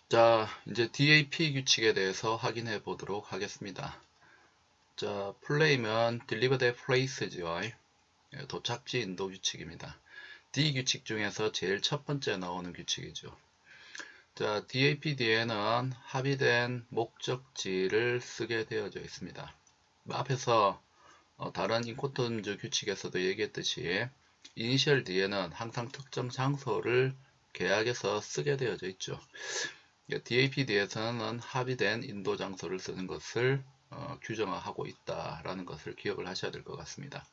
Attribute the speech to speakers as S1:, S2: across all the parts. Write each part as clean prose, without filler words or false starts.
S1: 자, 이제 DAP 규칙에 대해서 확인해 보도록 하겠습니다. 자, 플레이면 Delivered Place지요. 도착지 인도 규칙입니다. D 규칙 중에서 제일 첫 번째 나오는 규칙이죠. 자, DAP-D에는 합의된 목적지를 쓰게 되어져 있습니다. 앞에서 다른 인코텀즈 규칙에서도 얘기했듯이 이니셜 D에는 항상 특정 장소를 계약에서 쓰게 되어져 있죠. DAP-D에서는 합의된 인도 장소를 쓰는 것을 규정하고 있다라는 것을 기억을 하셔야 될 것 같습니다.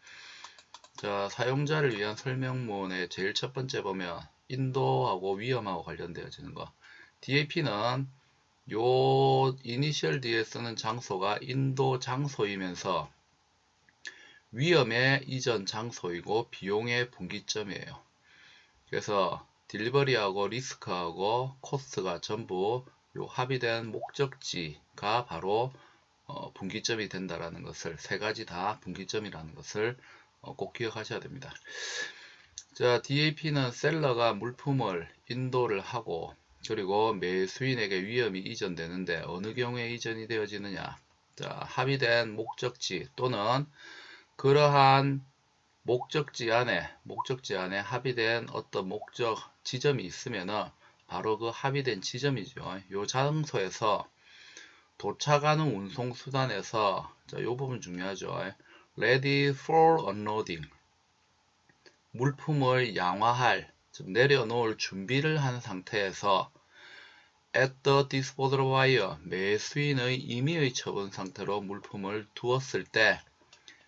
S1: 자, 사용자를 위한 설명문의 제일 첫 번째 보면 인도하고 위험하고 관련되어지는 거. DAP는 요 이니셜 D에 쓰는 장소가 인도 장소이면서 위험의 이전 장소이고 비용의 분기점이에요. 그래서 딜리버리하고 리스크하고 코스트가 전부 요 합의된 목적지가 바로 분기점이 된다라는 것을, 세 가지 다 분기점이라는 것을 꼭 기억하셔야 됩니다. 자, DAP는 셀러가 물품을 인도를 하고 그리고 매수인에게 위험이 이전되는데 어느 경우에 이전이 되어지느냐. 자, 합의된 목적지 또는 그러한 목적지 안에 합의된 어떤 목적 지점이 있으면은 바로 그 합의된 지점이죠. 요 장소에서 도착하는 운송수단에서 요 부분 중요하죠. Ready for unloading. 물품을 양화할, 즉 내려놓을 준비를 한 상태에서 at the disposal buyer, 매수인의 임의의 처분 상태로 물품을 두었을 때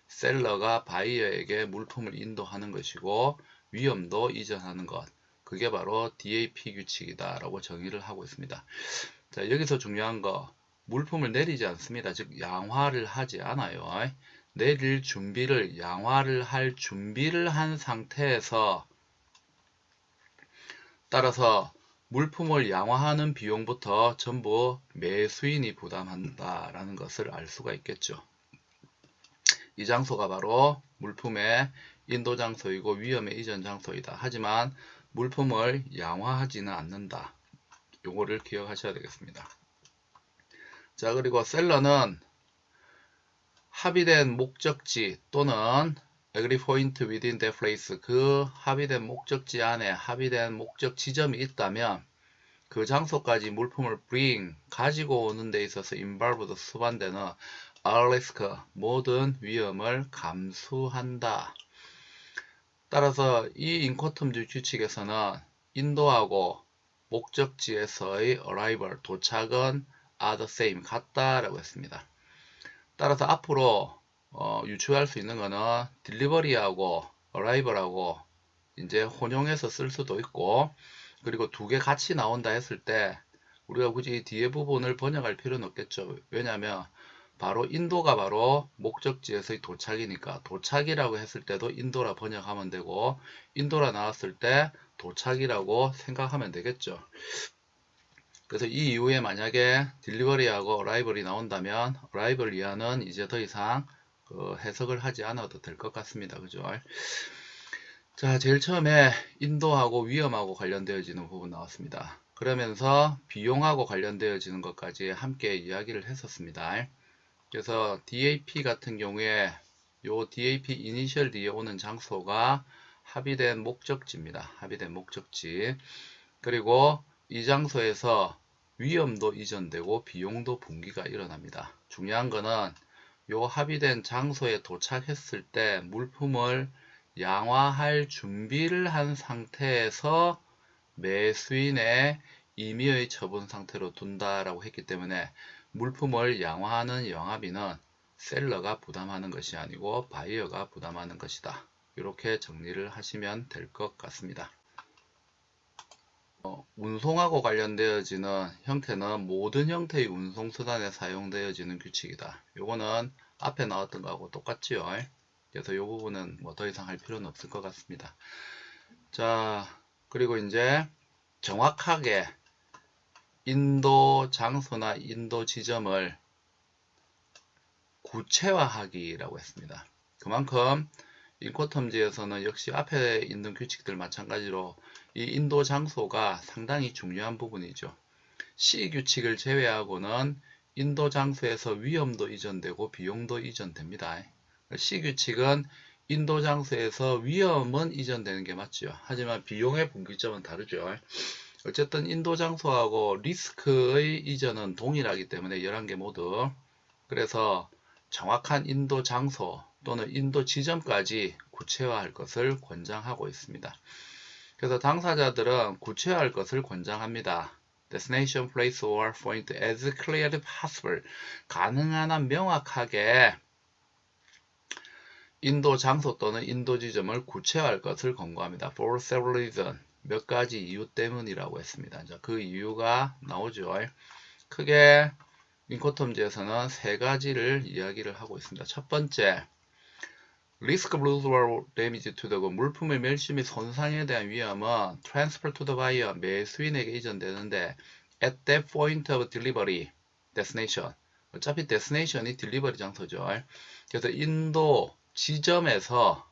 S1: 셀러가 바이어에게 물품을 인도하는 것이고 위험도 이전하는 것, 그게 바로 DAP 규칙이다 라고 정의를 하고 있습니다. 자, 여기서 중요한 거, 물품을 내리지 않습니다. 즉 양화를 하지 않아요. 내릴 준비를, 양화를 할 준비를 한 상태에서, 따라서 물품을 양화하는 비용부터 전부 매수인이 부담한다라는 것을 알 수가 있겠죠. 이 장소가 바로 물품의 인도 장소이고 위험의 이전 장소이다. 하지만 물품을 양화하지는 않는다. 요거를 기억하셔야 되겠습니다. 자, 그리고 셀러는 합의된 목적지 또는 agree point within that place, 그 합의된 목적지 안에 합의된 목적 지점이 있다면 그 장소까지 물품을 bring, 가지고 오는 데 있어서 involved, 수반되는 all risk, 모든 위험을 감수한다. 따라서 이 인코텀즈 규칙에서는 인도하고 목적지에서의 arrival, 도착은 are the same, 같다라고 했습니다. 따라서 앞으로 유추할 수 있는 거는 delivery하고 arrival하고 이제 혼용해서 쓸 수도 있고, 그리고 두 개 같이 나온다 했을 때 우리가 굳이 뒤에 부분을 번역할 필요는 없겠죠. 왜냐하면 바로 인도가 바로 목적지에서의 도착이니까 도착이라고 했을 때도 인도라 번역하면 되고 인도라 나왔을 때 도착이라고 생각하면 되겠죠. 그래서 이 이후에 만약에 딜리버리하고 어라이벌이 나온다면 어라이벌 이하는 이제 더 이상 해석을 하지 않아도 될 것 같습니다. 그죠? 자, 제일 처음에 인도하고 위험하고 관련되어지는 부분 나왔습니다. 그러면서 비용하고 관련되어지는 것까지 함께 이야기를 했었습니다. 그래서 DAP 같은 경우에 요 DAP 이니셜 D에 오는 장소가 합의된 목적지입니다. 합의된 목적지. 그리고 이 장소에서 위험도 이전되고 비용도 분기가 일어납니다. 중요한 거는 요 합의된 장소에 도착했을 때 물품을 양화할 준비를 한 상태에서 매수인의 임의의 처분 상태로 둔다라고 했기 때문에 물품을 양화하는 영업비는 셀러가 부담하는 것이 아니고 바이어가 부담하는 것이다. 이렇게 정리를 하시면 될 것 같습니다. 운송하고 관련되어지는 형태는 모든 형태의 운송수단에 사용되어지는 규칙이다. 요거는 앞에 나왔던 거하고 똑같지요. 그래서 이 부분은 뭐 더 이상 할 필요는 없을 것 같습니다. 자, 그리고 이제 정확하게 인도 장소나 인도 지점을 구체화하기라고 했습니다. 그만큼 인코텀즈에서는 역시 앞에 있는 규칙들 마찬가지로 이 인도 장소가 상당히 중요한 부분이죠. C 규칙을 제외하고는 인도 장소에서 위험도 이전되고 비용도 이전됩니다. C 규칙은 인도 장소에서 위험은 이전되는 게 맞죠. 하지만 비용의 분기점은 다르죠. 어쨌든 인도 장소하고 리스크의 이전은 동일하기 때문에 11개 모두. 그래서 정확한 인도 장소 또는 인도 지점까지 구체화할 것을 권장하고 있습니다. 그래서 당사자들은 구체화할 것을 권장합니다. Destination, place or point as clearly possible. 가능한 한 명확하게 인도 장소 또는 인도 지점을 구체화할 것을 권고합니다. For several reasons. 몇 가지 이유 때문이라고 했습니다. 그 이유가 나오죠. 크게 인코텀즈에서는 세 가지를 이야기를 하고 있습니다. 첫 번째, risk of loss or damage to the good. 물품의 멸시 및 손상에 대한 위험은 transfer to the buyer, 매수인에게 이전되는데 at that point of delivery, destination. 어차피 destination이 delivery 장소죠. 그래서 인도 지점에서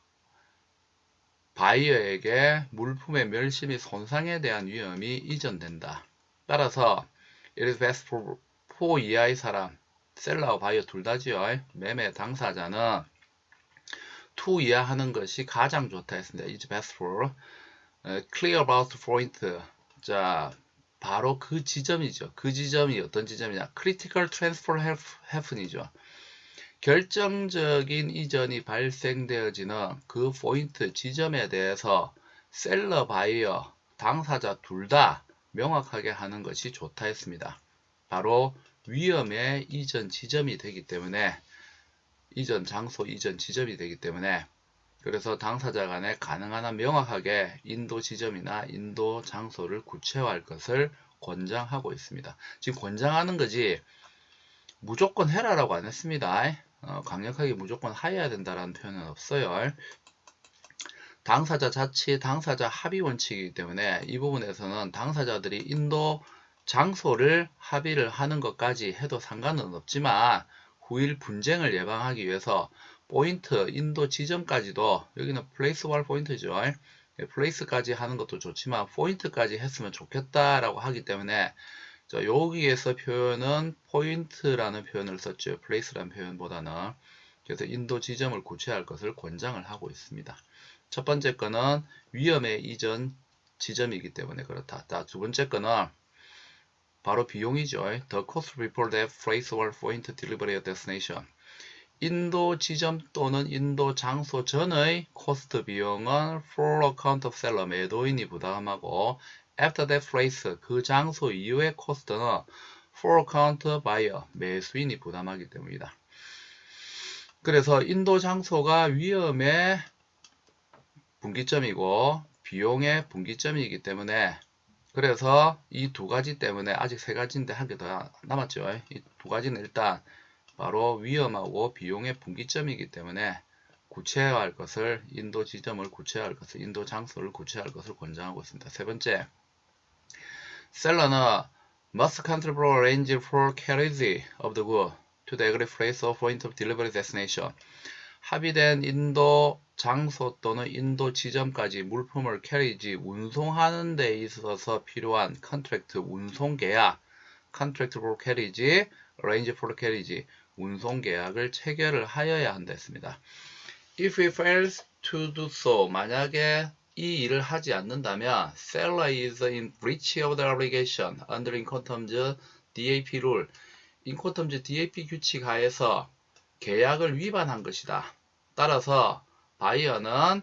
S1: 바이어에게 물품의 멸시 및 손상에 대한 위험이 이전된다. 따라서 it is best for 이하의 사람, 셀러와 바이어 둘 다지요. 매매 당사자는 to 이하 하는 것이 가장 좋다 했습니다. It's best for clear about the point. 자, 바로 그 지점이죠. 그 지점이 어떤 지점이냐? critical transfer happen이죠. 결정적인 이전이 발생되어지는 그 포인트 지점에 대해서 셀러, 바이어, 당사자 둘 다 명확하게 하는 것이 좋다 했습니다. 바로 위험의 이전 지점이 되기 때문에 이전 장소, 이전 지점이 되기 때문에 그래서 당사자 간에 가능한 한 명확하게 인도 지점이나 인도 장소를 구체화할 것을 권장하고 있습니다. 지금 권장하는 거지 무조건 해라라고 안 했습니다. 강력하게 무조건 하여야 된다라는 표현은 없어요. 당사자 자치, 당사자 합의 원칙이기 때문에 이 부분에서는 당사자들이 인도 장소를 합의를 하는 것까지 해도 상관은 없지만 후일 분쟁을 예방하기 위해서 포인트, 인도 지점까지도 여기는 플레이스 월 포인트죠. 플레이스까지 하는 것도 좋지만 포인트까지 했으면 좋겠다라고 하기 때문에 자, 여기에서 표현은 포인트라는 표현을 썼죠. 플레이스라는 표현보다는. 그래서 인도 지점을 구체화할 것을 권장을 하고 있습니다. 첫 번째 거는 위험의 이전 지점이기 때문에 그렇다. 자, 두 번째 거는 바로 비용이죠. The cost before that place or point delivery destination. 인도 지점 또는 인도 장소 전의 코스트 비용은 for account of seller, 매도인이 부담하고 after that place, 그 장소 이후의 코스트는 for account buyer, 매수인이 부담하기 때문이다. 그래서 인도 장소가 위험의 분기점이고 비용의 분기점이기 때문에 그래서 이 두 가지 때문에 아직 세 가지인데 한 개 더 남았죠. 이 두 가지는 일단 바로 위험하고 비용의 분기점이기 때문에 구체화할 것을 인도 지점을 구체화할 것을 인도 장소를 구체화할 것을 권장하고 있습니다. 세 번째, 셀러는 must contribute arrange for carriage of the good to the agreed place or point of delivery destination. 합의된 인도 장소 또는 인도 지점까지 물품을 캐리지 운송하는 데 있어서 필요한 컨트랙트 운송 계약, 컨트랙트 for carriage, arrange for carriage, 운송 계약을 체결을 하여야 한다 했습니다. If he fails to do so, 만약에 이 일을 하지 않는다면 seller is in breach of the obligation under Incoterms DAP rule. Incoterms DAP 규칙 하에서 계약을 위반한 것이다. 따라서 바이어는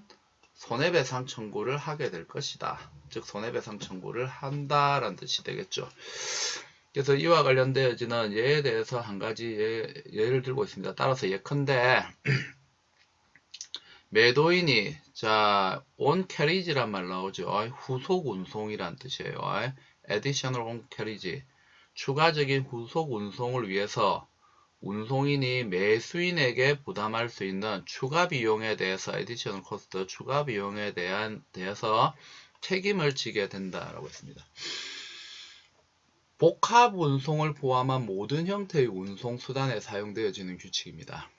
S1: 손해배상 청구를 하게 될 것이다. 즉 손해배상 청구를 한다라는 뜻이 되겠죠. 그래서 이와 관련되어지는 예에 대해서 한 가지 예를 들고 있습니다. 따라서 예컨대 매도인이 자 on carriage란 말 나오죠. 후속 운송이란 뜻이에요. additional on carriage, 추가적인 후속 운송을 위해서 운송인이 매수인에게 부담할 수 있는 추가 비용에 대해서 additional cost, 추가 비용에 대해서 책임을 지게 된다라고 했습니다. 복합 운송을 포함한 모든 형태의 운송 수단에 사용되어지는 규칙입니다.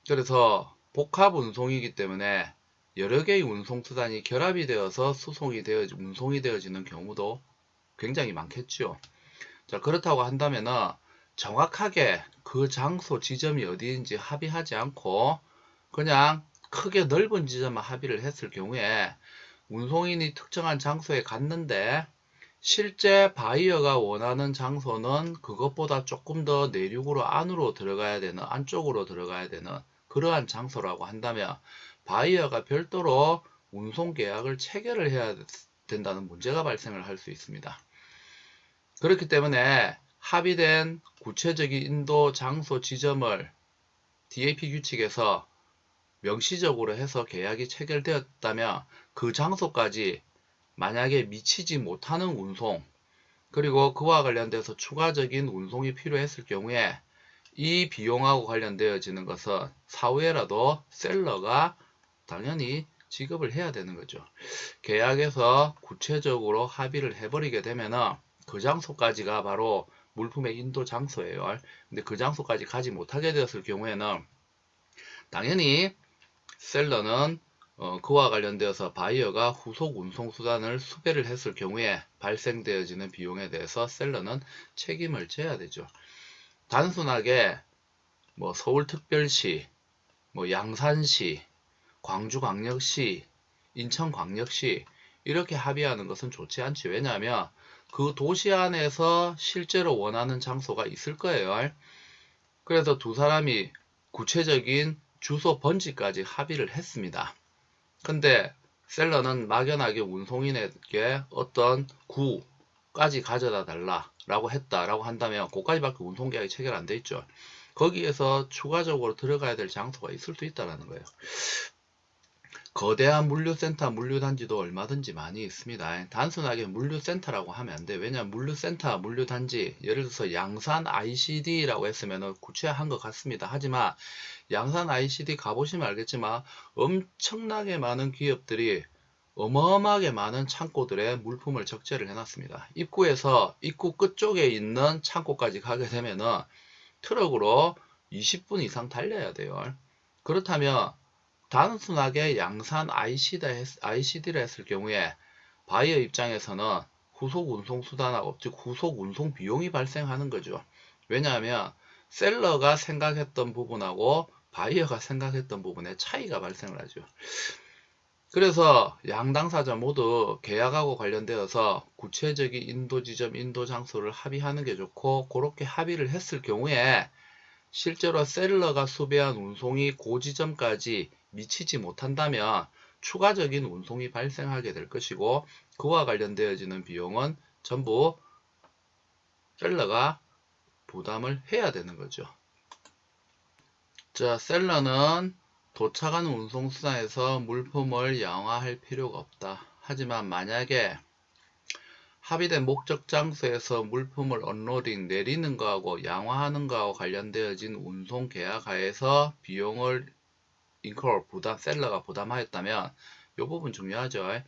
S1: 그래서 복합 운송이기 때문에 여러 개의 운송 수단이 결합이 되어서 운송이 되어지는 경우도 굉장히 많겠죠. 자, 그렇다고 한다면은 정확하게 그 장소 지점이 어디인지 합의하지 않고 그냥 크게 넓은 지점만 합의를 했을 경우에 운송인이 특정한 장소에 갔는데 실제 바이어가 원하는 장소는 그것보다 조금 더 내륙으로 안으로 들어가야 되는, 안쪽으로 들어가야 되는 그러한 장소라고 한다면 바이어가 별도로 운송 계약을 체결을 해야 된다는 문제가 발생을 할 수 있습니다. 그렇기 때문에 합의된 구체적인 인도 장소 지점을 DAP 규칙에서 명시적으로 해서 계약이 체결되었다면 그 장소까지 만약에 미치지 못하는 운송, 그리고 그와 관련돼서 추가적인 운송이 필요했을 경우에 이 비용하고 관련되어지는 것은 사후에라도 셀러가 당연히 지급을 해야 되는 거죠. 계약에서 구체적으로 합의를 해버리게 되면은 그 장소까지가 바로 물품의 인도 장소예요. 근데 그 장소까지 가지 못하게 되었을 경우에는 당연히 셀러는 그와 관련되어서 바이어가 후속 운송 수단을 수배를 했을 경우에 발생되어지는 비용에 대해서 셀러는 책임을 져야 되죠. 단순하게 뭐 서울특별시, 뭐 양산시, 광주광역시, 인천광역시 이렇게 합의하는 것은 좋지 않지. 왜냐하면 그 도시 안에서 실제로 원하는 장소가 있을 거예요. 그래서 두 사람이 구체적인 주소 번지까지 합의를 했습니다. 근데 셀러는 막연하게 운송인에게 어떤 구까지 가져다 달라라고 했다라고 한다면 그까지밖에 운송계약이 체결 안 돼 있죠. 거기에서 추가적으로 들어가야 될 장소가 있을 수 있다는 거예요. 거대한 물류센터, 물류단지도 얼마든지 많이 있습니다. 단순하게 물류센터라고 하면 안 돼요. 왜냐하면 물류센터, 물류단지, 예를 들어서 양산 ICD라고 했으면 구체화한 것 같습니다. 하지만 양산 ICD 가보시면 알겠지만 엄청나게 많은 기업들이 어마어마하게 많은 창고들에 물품을 적재를 해놨습니다. 입구에서 입구 끝쪽에 있는 창고까지 가게 되면은 트럭으로 20분 이상 달려야 돼요. 그렇다면 단순하게 양산 ICD를 했을 경우에 바이어 입장에서는 후속 운송 수단하고 즉 후속 운송 비용이 발생하는 거죠. 왜냐하면 셀러가 생각했던 부분하고 바이어가 생각했던 부분에 차이가 발생을 하죠. 그래서 양 당사자 모두 계약하고 관련되어서 구체적인 인도 지점, 인도 장소를 합의하는 게 좋고, 그렇게 합의를 했을 경우에 실제로 셀러가 수배한 운송이 그 지점까지 미치지 못한다면 추가적인 운송이 발생하게 될 것이고, 그와 관련되어지는 비용은 전부 셀러가 부담을 해야 되는 거죠. 자, 셀러는 도착하는 운송수단에서 물품을 양화할 필요가 없다. 하지만 만약에 합의된 목적 장소에서 물품을 언로딩 내리는 거하고 양화하는 거하고 관련되어진 운송 계약 하에서 비용을 셀러가 부담하였다면 이 부분 중요하죠.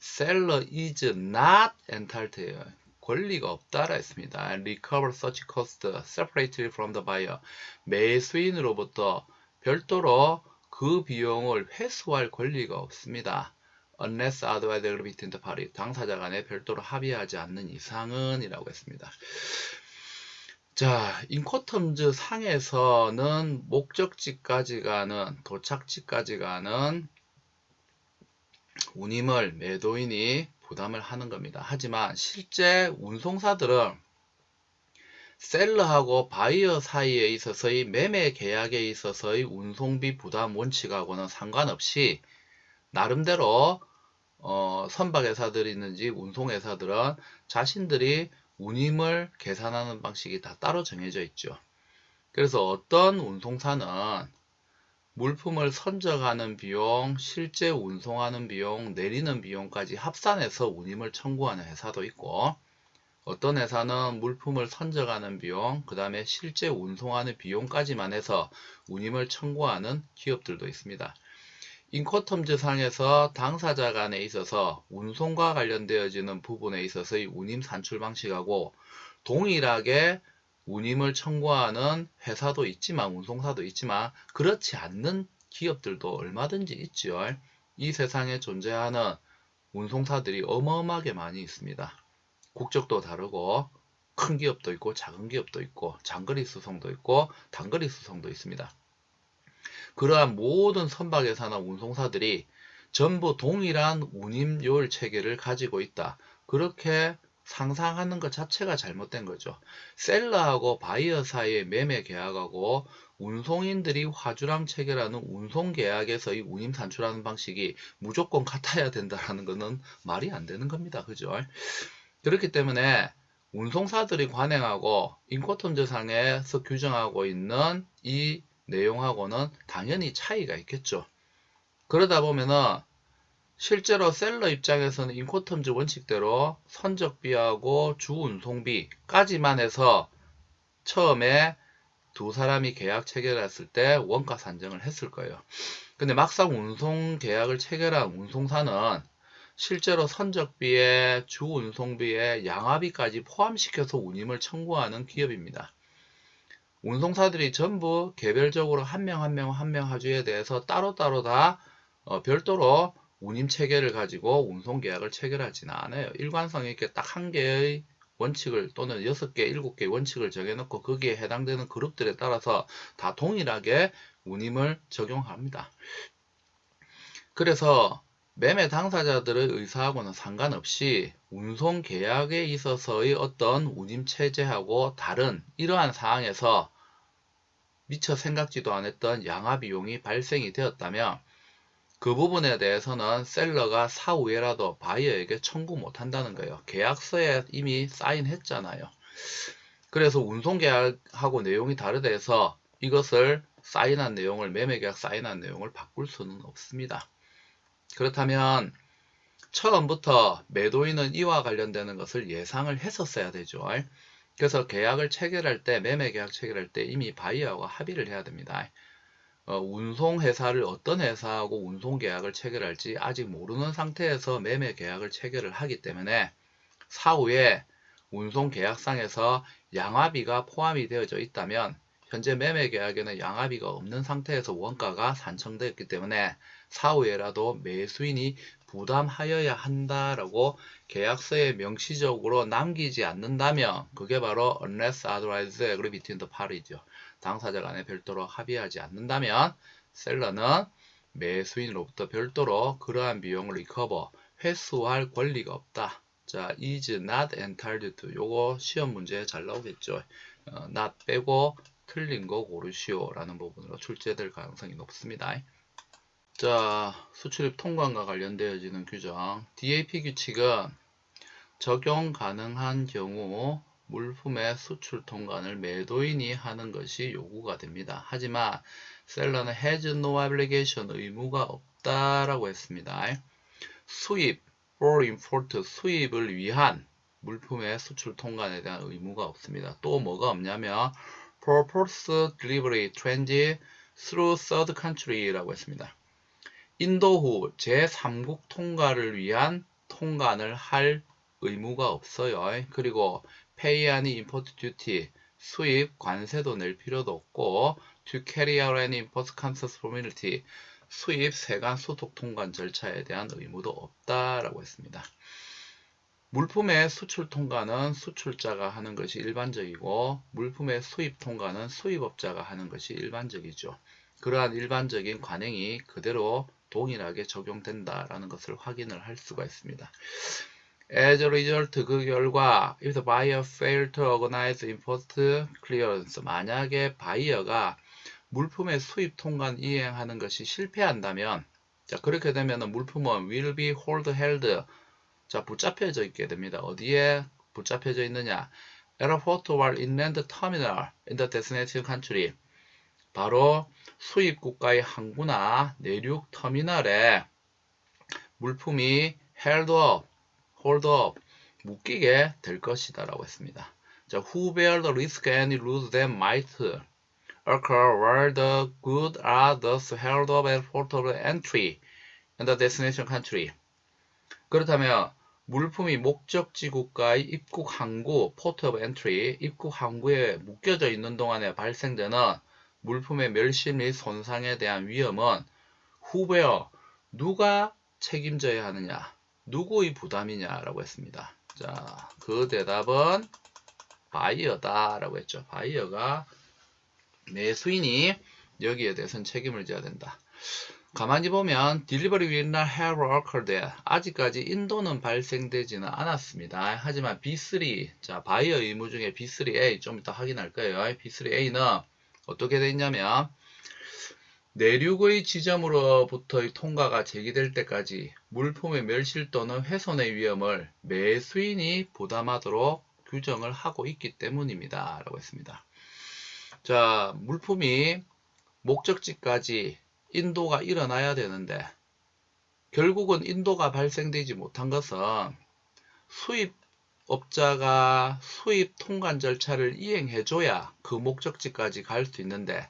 S1: Seller is not entitled. 권리가 없다라 했습니다. Recover such cost separately from the buyer. 매수인으로부터 별도로 그 비용을 회수할 권리가 없습니다. Unless otherwise agreed between the parties. 당사자 간에 별도로 합의하지 않는 이상은 이라고 했습니다. 자, 인코텀즈 상에서는 목적지까지 가는, 도착지까지 가는 운임을 매도인이 부담을 하는 겁니다. 하지만 실제 운송사들은 셀러하고 바이어 사이에 있어서의 매매 계약에 있어서의 운송비 부담 원칙하고는 상관없이 나름대로 선박회사들이 있는지 운송회사들은 자신들이 운임을 계산하는 방식이 다 따로 정해져 있죠. 그래서 어떤 운송사는 물품을 선적하는 비용, 실제 운송하는 비용, 내리는 비용까지 합산해서 운임을 청구하는 회사도 있고, 어떤 회사는 물품을 선적하는 비용, 그 다음에 실제 운송하는 비용까지만 해서 운임을 청구하는 기업들도 있습니다. 인코텀즈 상에서 당사자 간에 있어서 운송과 관련되어지는 부분에 있어서의 운임 산출 방식하고 동일하게 운임을 청구하는 회사도 있지만, 운송사도 있지만 그렇지 않는 기업들도 얼마든지 있죠. 이 세상에 존재하는 운송사들이 어마어마하게 많이 있습니다. 국적도 다르고 큰 기업도 있고 작은 기업도 있고 장거리 수송도 있고 단거리 수송도 있습니다. 그러한 모든 선박회사나 운송사들이 전부 동일한 운임요율 체계를 가지고 있다. 그렇게 상상하는 것 자체가 잘못된 거죠. 셀러하고 바이어 사이의 매매 계약하고 운송인들이 화주랑 체결하는 운송 계약에서의 운임 산출하는 방식이 무조건 같아야 된다는 것은 말이 안 되는 겁니다. 그죠? 그렇기 때문에 운송사들이 관행하고 인코텀즈상에서 규정하고 있는 이 내용하고는 당연히 차이가 있겠죠. 그러다 보면은 실제로 셀러 입장에서는 인코텀즈 원칙대로 선적비하고 주운송비까지만 해서 처음에 두 사람이 계약 체결했을 때 원가 산정을 했을 거예요. 근데 막상 운송 계약을 체결한 운송사는 실제로 선적비에 주운송비에 양화비까지 포함시켜서 운임을 청구하는 기업입니다. 운송사들이 전부 개별적으로 한 명 한 명 하주에 대해서 따로따로 다 별도로 운임 체계를 가지고 운송 계약을 체결하지는 않아요. 일관성 있게 딱 한 개의 원칙을 또는 6개, 7개의 원칙을 정해놓고 거기에 해당되는 그룹들에 따라서 다 동일하게 운임을 적용합니다. 그래서 매매 당사자들의 의사하고는 상관없이 운송 계약에 있어서의 어떤 운임 체제하고 다른 이러한 사항에서 미처 생각지도 않았던 양화 비용이 발생이 되었다면 그 부분에 대해서는 셀러가 사후에라도 바이어에게 청구 못한다는 거예요. 계약서에 이미 사인했잖아요. 그래서 운송계약하고 내용이 다르다 해서 이것을 사인한 내용을 매매계약 사인한 내용을 바꿀 수는 없습니다. 그렇다면 처음부터 매도인은 이와 관련되는 것을 예상을 했었어야 되죠. 그래서 계약을 체결할 때 매매계약 체결할 때 이미 바이어하고 합의를 해야 됩니다. 운송회사를 어떤 회사하고 운송계약을 체결할지 아직 모르는 상태에서 매매계약을 체결을 하기 때문에 사후에 운송계약상에서 양화비가 포함이 되어져 있다면 현재 매매계약에는 양화비가 없는 상태에서 원가가 산정되었기 때문에 사후에라도 매수인이 부담하여야 한다라고 계약서에 명시적으로 남기지 않는다면 그게 바로 unless otherwise agreed between the parties 죠. 당사자 간에 별도로 합의하지 않는다면 셀러는 매수인으로부터 별도로 그러한 비용을 리커버, 회수할 권리가 없다. 자, is not entitled to 요거 시험 문제에 잘 나오겠죠. not 빼고 틀린 거 고르시오 라는 부분으로 출제될 가능성이 높습니다. 자, 수출입 통관과 관련되어지는 규정 DAP 규칙은 적용 가능한 경우 물품의 수출 통관을 매도인이 하는 것이 요구가 됩니다. 하지만 셀러는 has no obligation 의무가 없다라고 했습니다. 수입 for import 수입을 위한 물품의 수출 통관에 대한 의무가 없습니다. 또 뭐가 없냐면 purpose delivery transit through third country라고 했습니다. 인도 후 제3국 통과를 위한 통관을 할 의무가 없어요. 그리고 pay any import duty 수입 관세도 낼 필요도 없고 to carry out any import customs formality 수입 세관 소득 통관 절차에 대한 의무도 없다라고 했습니다. 물품의 수출 통관은 수출자가 하는 것이 일반적이고 물품의 수입 통관은 수입업자가 하는 것이 일반적이죠. 그러한 일반적인 관행이 그대로 동일하게 적용된다라는 것을 확인을 할 수가 있습니다. As a result, 그 결과 if the buyer failed to organize import clearance 만약에 바이어가 물품의 수입 통관 이행하는 것이 실패한다면 자 그렇게 되면 물품은 will be held 자 붙잡혀져 있게 됩니다. 어디에 붙잡혀져 있느냐 airport or inland terminal in the destination country 바로 수입 국가의 항구나 내륙 터미널에 물품이 hold up 묶이게 될 것이다 라고 했습니다. 자, who bear the risk and lose them might occur where the goods are thus held up at port of entry in the destination country. 그렇다면 물품이 목적지 국가의 입국 항구 port of entry 입국 항구에 묶여져 있는 동안에 발생되는 물품의 멸실 및 손상에 대한 위험은 who bear 누가 책임져야 하느냐 누구의 부담이냐 라고 했습니다. 자, 그 대답은 바이어다 라고 했죠. 바이어가 매수인이 여기에 대해서는 책임을 져야 된다. 가만히 보면 delivery will not have occurred. 아직까지 인도는 발생되지는 않았습니다. 하지만 B3, 자 바이어 의무 중에 B3A 좀 이따 확인할 거예요. B3A는 어떻게 되어 있냐면 내륙의 지점으로부터의 통과가 제기될 때까지 물품의 멸실 또는 훼손의 위험을 매수인이 부담하도록 규정을 하고 있기 때문입니다. 라고 했습니다. 자, 물품이 목적지까지 인도가 일어나야 되는데 결국은 인도가 발생되지 못한 것은 수입업자가 수입 통관 절차를 이행해줘야 그 목적지까지 갈 수 있는데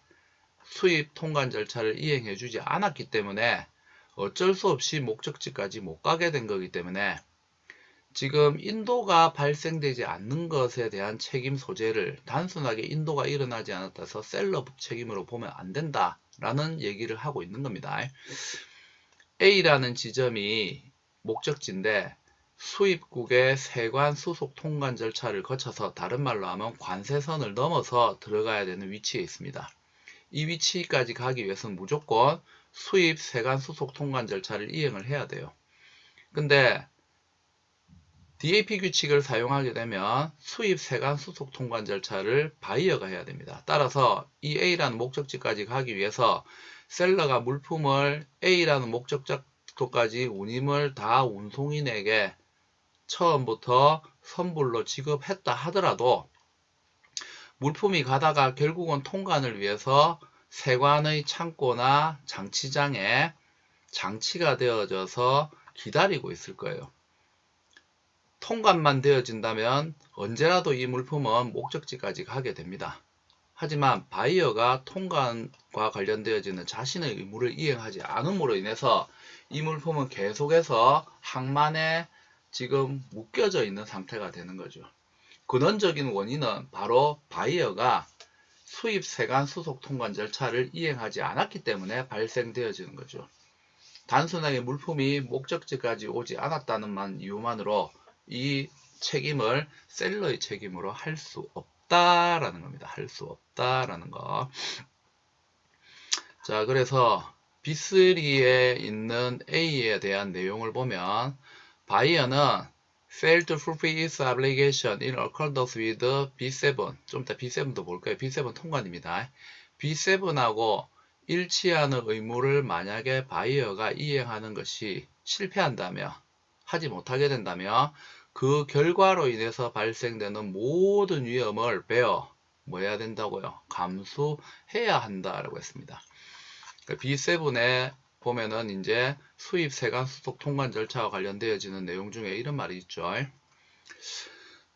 S1: 수입 통관 절차를 이행해주지 않았기 때문에 어쩔 수 없이 목적지까지 못 가게 된 거기 때문에 지금 인도가 발생되지 않는 것에 대한 책임 소재를 단순하게 인도가 일어나지 않았다 해서 셀러 책임으로 보면 안 된다 라는 얘기를 하고 있는 겁니다. A라는 지점이 목적지인데 수입국의 세관 수속 통관 절차를 거쳐서 다른 말로 하면 관세선을 넘어서 들어가야 되는 위치에 있습니다. 이 위치까지 가기 위해서는 무조건 수입 세관 수속 통관 절차를 이행을 해야 돼요. 근데 DAP 규칙을 사용하게 되면 수입 세관 수속 통관 절차를 바이어가 해야 됩니다. 따라서 이 A라는 목적지까지 가기 위해서 셀러가 물품을 A라는 목적지까지 운임을 다 운송인에게 처음부터 선불로 지급했다 하더라도 물품이 가다가 결국은 통관을 위해서 세관의 창고나 장치장에 장치가 되어져서 기다리고 있을 거예요. 통관만 되어진다면 언제라도 이 물품은 목적지까지 가게 됩니다. 하지만 바이어가 통관과 관련되어지는 자신의 의무를 이행하지 않음으로 인해서 이 물품은 계속해서 항만에 지금 묶여져 있는 상태가 되는 거죠. 근원적인 원인은 바로 바이어가 수입 세관 수속 통관 절차를 이행하지 않았기 때문에 발생되어지는 거죠. 단순하게 물품이 목적지까지 오지 않았다는 이유만으로 이 책임을 셀러의 책임으로 할 수 없다라는 겁니다. 할 수 없다라는 거. 자, 그래서 B3에 있는 A에 대한 내용을 보면 바이어는 failed to fulfill its obligation in accordance with B7. 좀 이따 B7도 볼 거예요. B7 통관입니다. B7하고 일치하는 의무를 만약에 바이어가 이행하는 것이 실패한다면, 하지 못하게 된다면 그 결과로 인해서 발생되는 모든 위험을 뭐 해야 된다고요? 감수해야 한다라고 했습니다. B7에 보면은 이제 수입 세관 수속 통관 절차와 관련되어지는 내용 중에 이런 말이 있죠.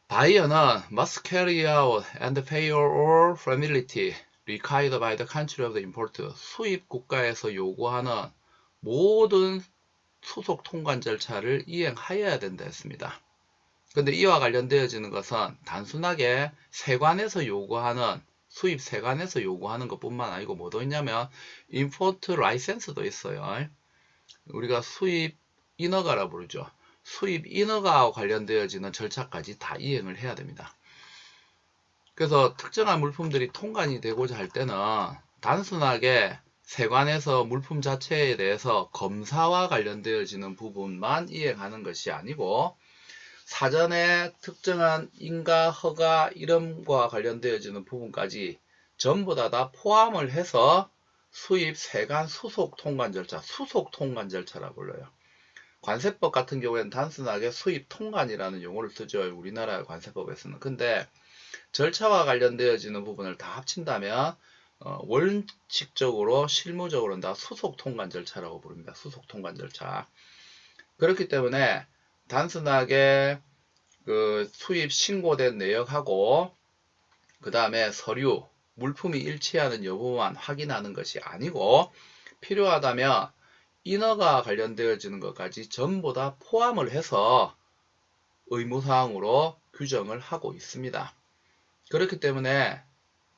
S1: Buyer must carry out and pay all formality required by the country of the import. 수입 국가에서 요구하는 모든 수속 통관 절차를 이행하여야 된다 했습니다. 근데 이와 관련되어지는 것은 단순하게 세관에서 요구하는 수입 세관에서 요구하는 것뿐만 아니고 뭐도 있냐면 임포트 라이센스도 있어요. 우리가 수입 인허가라 부르죠. 수입 인허가와 관련되어지는 절차까지 다 이행을 해야 됩니다. 그래서 특정한 물품들이 통관이 되고자 할 때는 단순하게 세관에서 물품 자체에 대해서 검사와 관련되어지는 부분만 이행하는 것이 아니고 사전에 특정한 인가, 허가, 이름과 관련되어지는 부분까지 전부 다 포함을 해서 수입 세관 수속 통관 절차, 수속 통관 절차라고 불러요. 관세법 같은 경우에는 단순하게 수입 통관이라는 용어를 쓰죠. 우리나라 관세법에서는. 근데 절차와 관련되어지는 부분을 다 합친다면 원칙적으로 실무적으로는 다 수속 통관 절차라고 부릅니다. 수속 통관 절차. 그렇기 때문에 단순하게 그 수입 신고된 내역하고 그 다음에 서류, 물품이 일치하는 여부만 확인하는 것이 아니고 필요하다면 인허가 관련되어지는 것까지 전부 다 포함을 해서 의무사항으로 규정을 하고 있습니다. 그렇기 때문에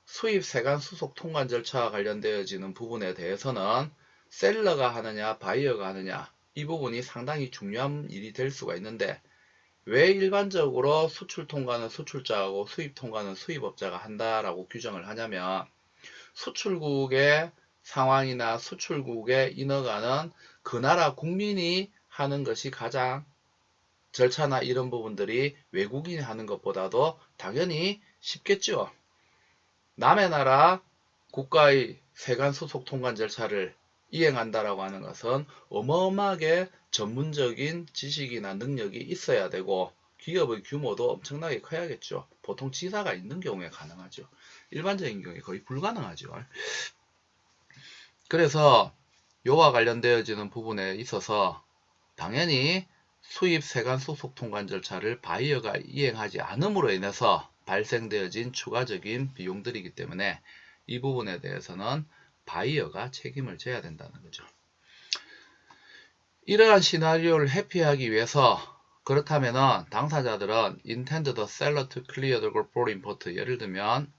S1: 수입 세관 수속 통관 절차와 관련되어지는 부분에 대해서는 셀러가 하느냐 바이어가 하느냐 이 부분이 상당히 중요한 일이 될 수가 있는데 왜 일반적으로 수출 통과는 수출자하고 수입 통과는 수입업자가 한다라고 규정을 하냐면 수출국의 상황이나 수출국의 인허가는 그 나라 국민이 하는 것이 가장 절차나 이런 부분들이 외국인이 하는 것보다도 당연히 쉽겠죠. 남의 나라 국가의 세관 소속 통관 절차를 이행한다라고 하는 것은 어마어마하게 전문적인 지식이나 능력이 있어야 되고 기업의 규모도 엄청나게 커야겠죠. 보통 지사가 있는 경우에 가능하죠. 일반적인 경우에 거의 불가능하죠. 그래서 요와 관련되어지는 부분에 있어서 당연히 수입 세관 소속 통관 절차를 바이어가 이행하지 않음으로 인해서 발생되어진 추가적인 비용들이기 때문에 이 부분에 대해서는 바이어가 책임을 져야 된다는 거죠. 이러한 시나리오를 회피하기 위해서 그렇다면은 당사자들은 intend the seller to clear the group for import, 예를 들면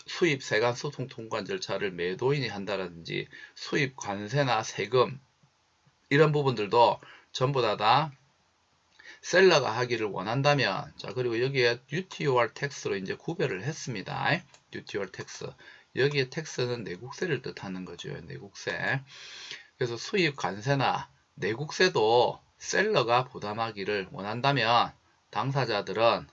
S1: 수입 세관 소송 통관 절차를 매도인이 한다든지 수입 관세나 세금 이런 부분들도 전부 다 셀러가 하기를 원한다면, 자, 그리고 여기에 UTOR 텍스로 이제 구별을 했습니다. UTOR 텍스. 여기에 텍스는 내국세를 뜻하는 거죠. 내국세. 그래서 수입 관세나 내국세도 셀러가 부담하기를 원한다면 당사자들은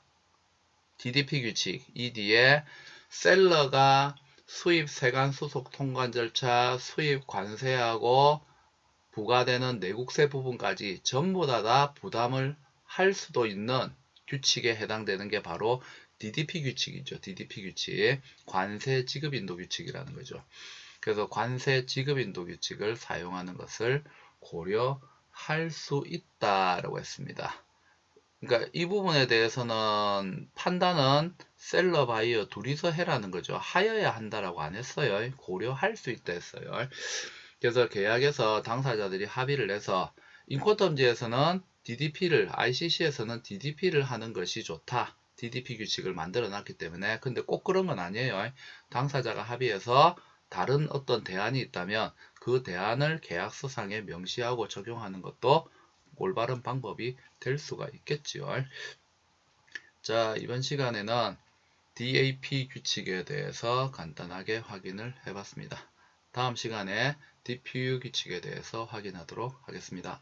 S1: DDP 규칙 ED에 셀러가 수입 세관 수속 통관 절차, 수입 관세하고 부과되는 내국세 부분까지 전부 다 부담을 할 수도 있는 규칙에 해당되는 게 바로 DDP 규칙이죠. DDP 규칙, 관세 지급인도 규칙이라는 거죠. 그래서 관세 지급인도 규칙을 사용하는 것을 고려할 수 있다라고 했습니다. 그러니까 이 부분에 대해서는 판단은 셀러 바이어 둘이서 해라는 거죠. 하여야 한다라고 안 했어요. 고려할 수 있다 했어요. 그래서 계약에서 당사자들이 합의를 해서 인코텀지에서는 DDP를, ICC에서는 DDP를 하는 것이 좋다. DDP 규칙을 만들어 놨기 때문에. 근데 꼭 그런 건 아니에요. 당사자가 합의해서 다른 어떤 대안이 있다면 그 대안을 계약서상에 명시하고 적용하는 것도 올바른 방법이 될 수가 있겠지요. 자, 이번 시간에는 DAP 규칙에 대해서 간단하게 확인을 해봤습니다. 다음 시간에 DPU 규칙에 대해서 확인하도록 하겠습니다.